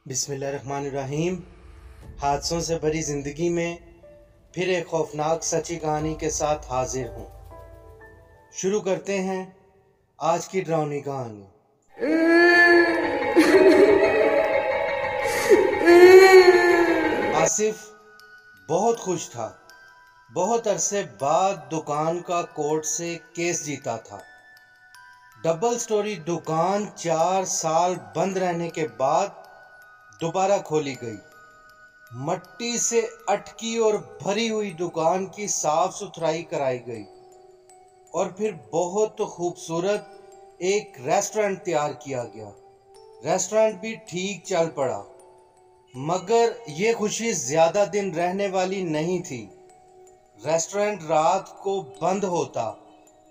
बिस्मिल्लाहिर्रहमानिर्रहीम। हादसों से भरी ज़िंदगी में फिर एक खौफनाक सच्ची कहानी के साथ हाजिर हूँ। शुरू करते हैं आज की डरावनी कहानी। आसिफ बहुत खुश था। बहुत अरसे बाद दुकान का कोर्ट से केस जीता था। डबल स्टोरी दुकान 4 साल बंद रहने के बाद दोबारा खोली गई। मट्टी से अटकी और भरी हुई दुकान की साफ सुथराई कराई गई और फिर बहुत खूबसूरत एक रेस्टोरेंट तैयार किया गया। रेस्टोरेंट भी ठीक चल पड़ा, मगर ये खुशी ज्यादा दिन रहने वाली नहीं थी। रेस्टोरेंट रात को बंद होता,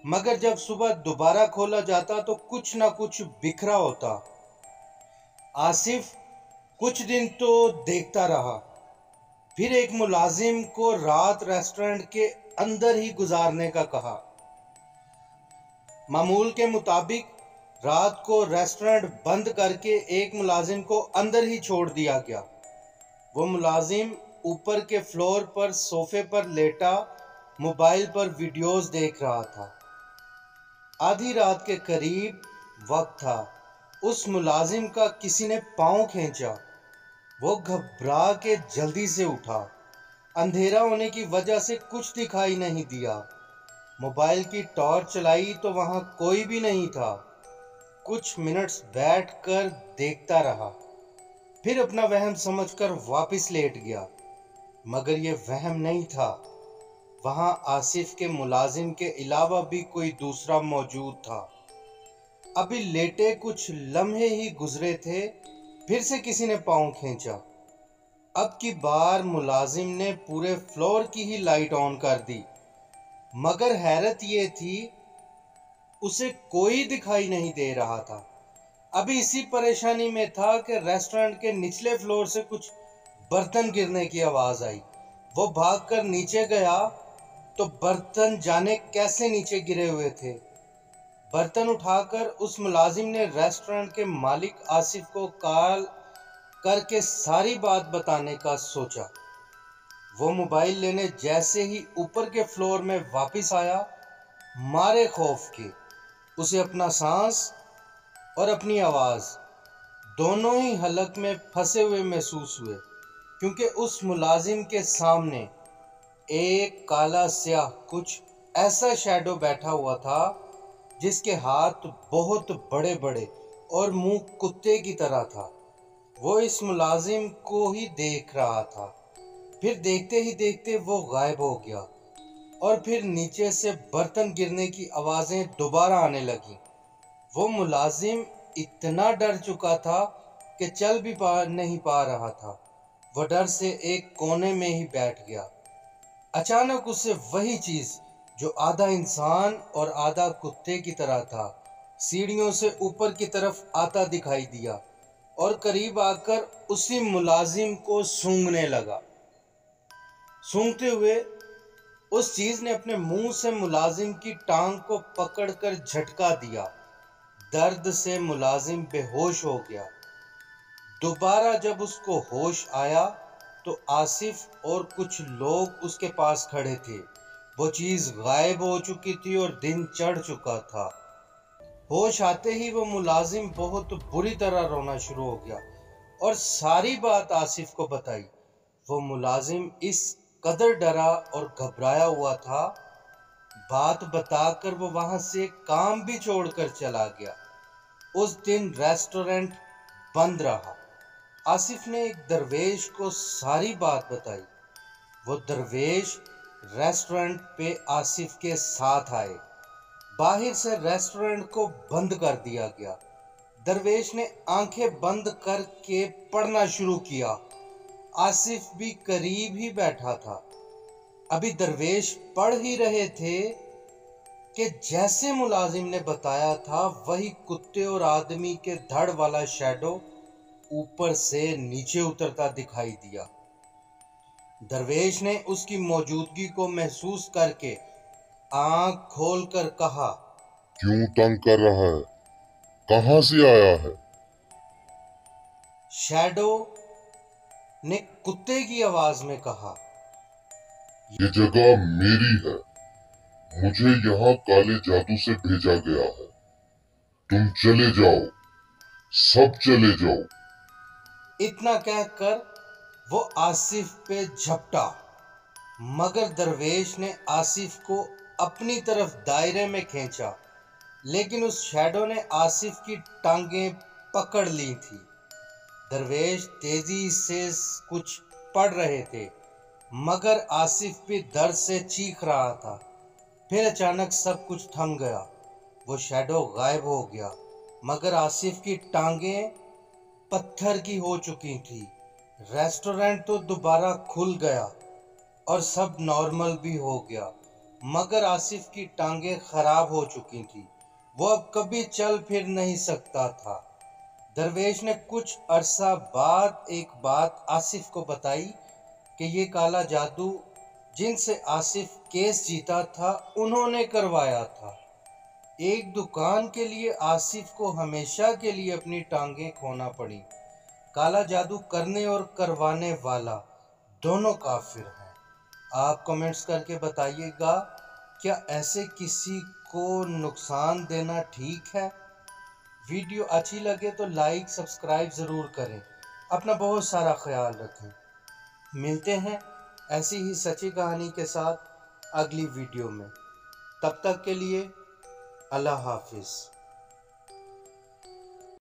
मगर जब सुबह दोबारा खोला जाता तो कुछ ना कुछ बिखरा होता। आसिफ कुछ दिन तो देखता रहा, फिर एक मुलाजिम को रात रेस्टोरेंट के अंदर ही गुजारने का कहा। मामूल के मुताबिक रात को रेस्टोरेंट बंद करके एक मुलाजिम को अंदर ही छोड़ दिया गया। वो मुलाजिम ऊपर के फ्लोर पर सोफे पर लेटा मोबाइल पर वीडियोस देख रहा था। आधी रात के करीब वक्त था। उस मुलाजिम का किसी ने पांव खींचा। वो घबरा के जल्दी से उठा। अंधेरा होने की वजह से कुछ दिखाई नहीं दिया। मोबाइल की टॉर्च चलाई तो वहां कोई भी नहीं था। कुछ मिनट्स बैठकर देखता रहा, फिर अपना वहम समझकर वापस लेट गया। मगर यह वहम नहीं था, वहां आसिफ के मुलाजिम के अलावा भी कोई दूसरा मौजूद था। अभी लेटे कुछ लम्हे ही गुजरे थे, फिर से किसी ने पांव खींचा। अब की बार मुलाजिम ने पूरे फ्लोर की ही लाइट ऑन कर दी, मगर हैरत ये थी उसे कोई दिखाई नहीं दे रहा था। अभी इसी परेशानी में था कि रेस्टोरेंट के निचले फ्लोर से कुछ बर्तन गिरने की आवाज आई। वो भागकर नीचे गया तो बर्तन जाने कैसे नीचे गिरे हुए थे। बर्तन उठाकर उस मुलाजिम ने रेस्टोरेंट के मालिक आसिफ को कॉल करके सारी बात बताने का सोचा। वो मोबाइल लेने जैसे ही ऊपर के फ्लोर में वापस आया, मारे खौफ के उसे अपना सांस और अपनी आवाज दोनों ही हलक में फंसे हुए महसूस हुए, क्योंकि उस मुलाजिम के सामने एक काला स्याह कुछ ऐसा शैडो बैठा हुआ था जिसके हाथ बहुत बड़े बड़े और मुंह कुत्ते की तरह था। वो इस मुलाजिम को ही देख रहा था। फिर देखते ही देखते वो गायब हो गया और फिर नीचे से बर्तन गिरने की आवाजें दोबारा आने लगी। वो मुलाजिम इतना डर चुका था कि चल भी नहीं पा रहा था। वह डर से एक कोने में ही बैठ गया। अचानक उसे वही चीज जो आधा इंसान और आधा कुत्ते की तरह था, सीढ़ियों से ऊपर की तरफ आता दिखाई दिया और करीब आकर उसी मुलाजिम को सूंघने लगा। सूंघते हुए उस चीज ने अपने मुंह से मुलाजिम की टांग को पकड़कर झटका दिया। दर्द से मुलाजिम बेहोश हो गया। दोबारा जब उसको होश आया तो आसिफ और कुछ लोग उसके पास खड़े थे। वो चीज गायब हो चुकी थी और दिन चढ़ चुका था। होश आते ही वो मुलाजिम बहुत बुरी तरह रोना शुरू हो गया और सारी बात आसिफ को बताई। वो मुलाजिम इस कदर डरा और घबराया हुआ था, बात बताकर वो वहां से काम भी छोड़कर चला गया। उस दिन रेस्टोरेंट बंद रहा। आसिफ ने एक दरवेश को सारी बात बताई। वो दरवेश रेस्टोरेंट पे आसिफ के साथ आए। बाहर से रेस्टोरेंट को बंद कर दिया गया। दरवेश ने आंखें बंद करके पढ़ना शुरू किया। आसिफ भी करीब ही बैठा था। अभी दरवेश पढ़ ही रहे थे कि जैसे मुलाजिम ने बताया था वही कुत्ते और आदमी के धड़ वाला शैडो ऊपर से नीचे उतरता दिखाई दिया। दरवेश ने उसकी मौजूदगी को महसूस करके आंख खोलकर कहा, क्यों तंग कर रहा है? कहां से आया है? शैडो ने कुत्ते की आवाज में कहा, ये जगह मेरी है, मुझे यहाँ काले जादू से भेजा गया है। तुम चले जाओ, सब चले जाओ। इतना कहकर वो आसिफ पे झपटा, मगर दरवेश ने आसिफ को अपनी तरफ दायरे में खींचा, लेकिन उस शैडो ने आसिफ की टांगें पकड़ ली थी। दरवेश तेजी से कुछ पढ़ रहे थे, मगर आसिफ भी दर्द से चीख रहा था। फिर अचानक सब कुछ थम गया। वो शैडो गायब हो गया, मगर आसिफ की टांगें पत्थर की हो चुकी थी। रेस्टोरेंट तो दोबारा खुल गया और सब नॉर्मल भी हो गया, मगर आसिफ की टांगें खराब हो चुकी थी। वो अब कभी चल फिर नहीं सकता था। दरवेश ने कुछ अरसा बाद एक बात आसिफ को बताई कि ये काला जादू जिनसे आसिफ केस जीता था, उन्होंने करवाया था। एक दुकान के लिए आसिफ को हमेशा के लिए अपनी टांगें खोना पड़ी। काला जादू करने और करवाने वाला दोनों काफिर हैं। आप कमेंट्स करके बताइएगा, क्या ऐसे किसी को नुकसान देना ठीक है? वीडियो अच्छी लगे तो लाइक सब्सक्राइब ज़रूर करें। अपना बहुत सारा ख्याल रखें। मिलते हैं ऐसी ही सच्ची कहानी के साथ अगली वीडियो में। तब तक के लिए अल्लाह हाफिज़।